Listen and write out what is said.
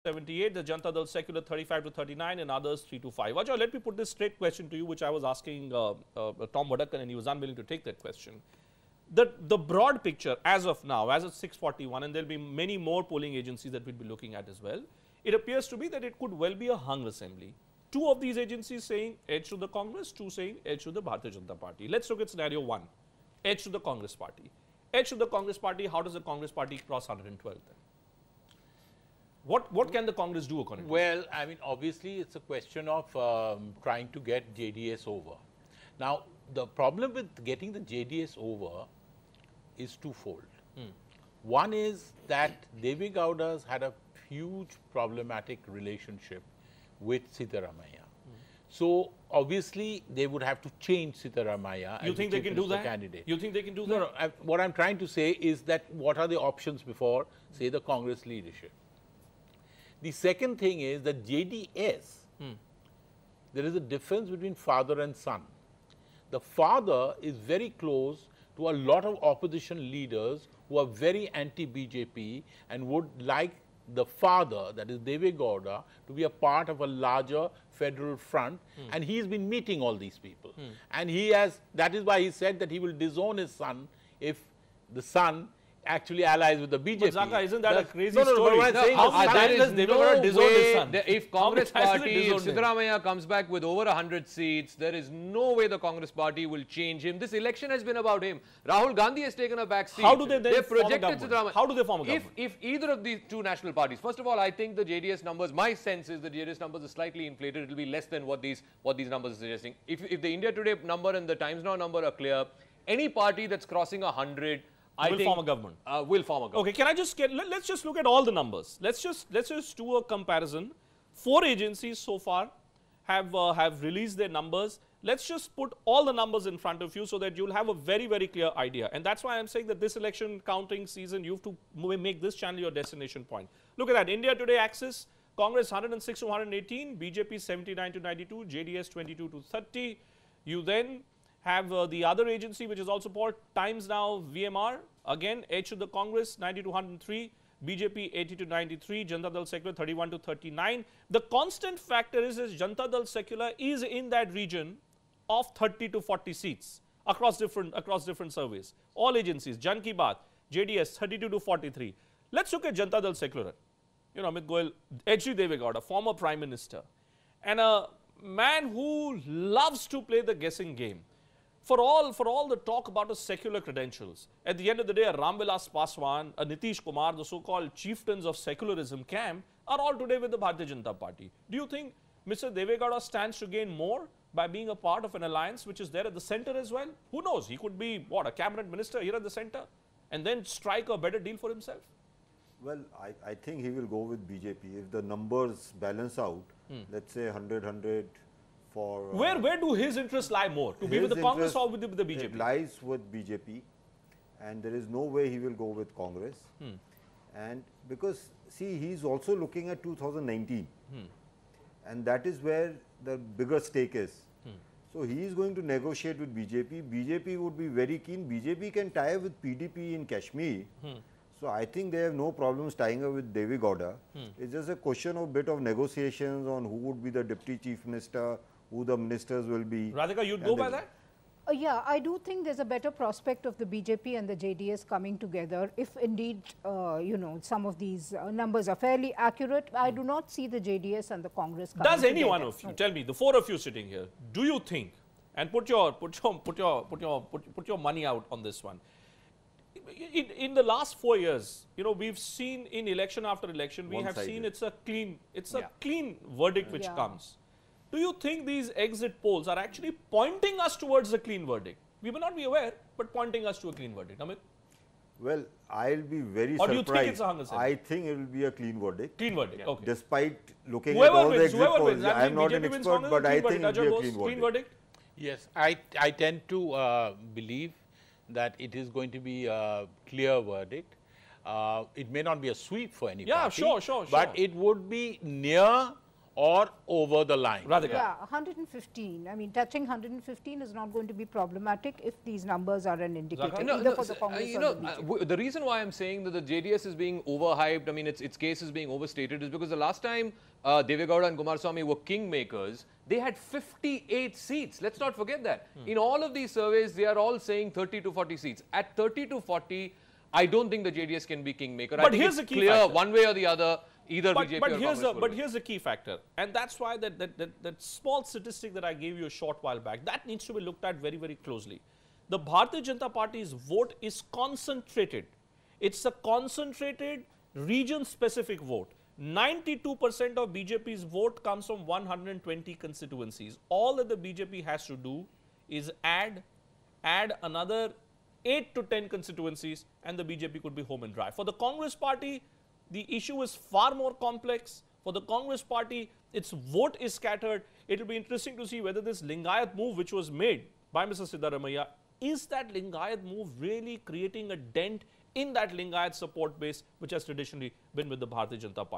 78, the Janata Dal Secular 35 to 39, and others 3 to 5. Ajay, let me put this straight question to you, which I was asking Tom Vadakkan, and he was unwilling to take that question. The broad picture as of now, as of 6:41, and there will be many more polling agencies that we will be looking at as well, it appears to be that it could well be a hung assembly. Two of these agencies saying edge to the Congress, two saying edge to the Bharatiya Janata Party. Let's look at scenario 1, edge to the Congress Party. Edge to the Congress Party, how does the Congress Party cross 112 then? What can the Congress do according to you? Well, I mean, obviously, it's a question of trying to get JDS over. Now, the problem with getting the JDS over is twofold. One is that Devi Gowda's had a huge problematic relationship with Sitaramaya. So, obviously, they would have to change Sitaramaya. You think they can do that? Candidate. You think they can do that? No, what I'm trying to say is that what are the options before, say, the Congress leadership? The second thing is that JDS, there is a difference between father and son. The father is very close to a lot of opposition leaders who are very anti-BJP and would like the father, that is Deve Gowda, to be a part of a larger federal front, and he's been meeting all these people. And he has, that is why he said that he will disown his son if the son actually allies with the BJP. But Zaka, isn't that a crazy no, story? What I'm saying How is Deve Gowda disown his son? If Congress Party, if disowned him? Siddaramaiah comes back with over 100 seats, there is no way the Congress Party will change him. This election has been about him. Rahul Gandhi has taken a back seat. How do they then form a projected government? Siddaramaiah. How do they form a government? If either of these two national parties, first of all, I think the JDS numbers, my sense is the JDS numbers are slightly inflated. It will be less than what these numbers are suggesting. If the India Today number and the Times Now number are clear, any party that's crossing 100, I think form a government. Will form a government. Okay, can I just get, let's just look at all the numbers. Let's just do a comparison. 4 agencies so far have released their numbers. Let's just put all the numbers in front of you so that you'll have a very, very clear idea. And that's why I'm saying that this election counting season, you have to make this channel your destination point. Look at that. India Today Axis, Congress 106 to 118, BJP 79 to 92, JDS 22 to 30. You then have the other agency which is also called Times Now VMR, again edge to the Congress 90 to 103, BJP 80 to 93, Janata Dal Secular 31 to 39. The constant factor is Janata Dal Secular is in that region of 30 to 40 seats across different surveys. All agencies, Jan Ki Baat, JDS 32 to 43. Let's look at Janata Dal Secular. You know, Amit Goel, H.D. Deve Gowda, former Prime Minister, and a man who loves to play the guessing game. For all the talk about his secular credentials, at the end of the day, a Ramvilas Paswan, a Nitish Kumar, the so-called chieftains of secularism camp, are all today with the Bharatiya Janata Party. Do you think Mr. Deve Gowda stands to gain more by being a part of an alliance which is there at the center as well? Who knows? He could be, what, a cabinet minister here at the center and then strike a better deal for himself? Well, I think he will go with BJP. If the numbers balance out, let's say 100, for... Where do his interests lie more? To be with the Congress or with the BJP? It lies with BJP, and there is no way he will go with Congress. And because, see, he's also looking at 2019, and that is where the bigger stake is. So he is going to negotiate with BJP. BJP would be very keen. BJP can tie up with PDP in Kashmir. So I think they have no problems tying up with Deve Gowda. It's just a question of bit of negotiations on who would be the deputy chief minister, who the ministers will be. Radhika, you'd go by that? Yeah, I do think there's a better prospect of the BJP and the JDS coming together if indeed, you know, some of these numbers are fairly accurate. I do not see the JDS and the Congress coming together. Does any one together. of you, tell me, the 4 of you sitting here, do you think, and put your money out on this one, in the last 4 years, you know, we've seen in election after election, we have seen it's a clean verdict which comes. Do you think these exit polls are actually pointing us towards a clean verdict? We may not be aware, but pointing us to a clean verdict. Amit? Well, I'll be very or surprised. Do you think it's a hung assembly? I think it will be a clean verdict. Clean verdict, okay. Despite looking Whoever at all the wins, exit polls, wins. I'm not an BJP expert, but I think it will be a clean verdict. Yes, I tend to believe that it is going to be a clear verdict. It may not be a sweep for any party. Sure. But it would be near or over the line. Radhika. Yeah, 115. I mean, touching 115 is not going to be problematic if these numbers are an indicator, either for the Congress or the BJP. The reason why I'm saying that the JDS is being overhyped, I mean, its case is being overstated, is because the last time Devegowda and Kumaraswamy were kingmakers, they had 58 seats. Let's not forget that. In all of these surveys, they are all saying 30 to 40 seats. At 30 to 40, I don't think the JDS can be kingmaker. But I think here's it's the key clear factor. one way or the other, either BJP or Congress will but win. here's the key factor, and that's why that small statistic that I gave you a short while back, that needs to be looked at very, very closely. The Bharatiya Janata Party's vote is concentrated. It's a concentrated region-specific vote. 92% of BJP's vote comes from 120 constituencies. All that the BJP has to do is add another 8 to 10 constituencies, and the BJP could be home and dry. For the Congress party, the issue is far more complex. For the Congress party, its vote is scattered. It will be interesting to see whether this Lingayat move which was made by Mr. Siddaramaiah, is that Lingayat move really creating a dent in that Lingayat support base which has traditionally been with the Bharatiya Janata Party.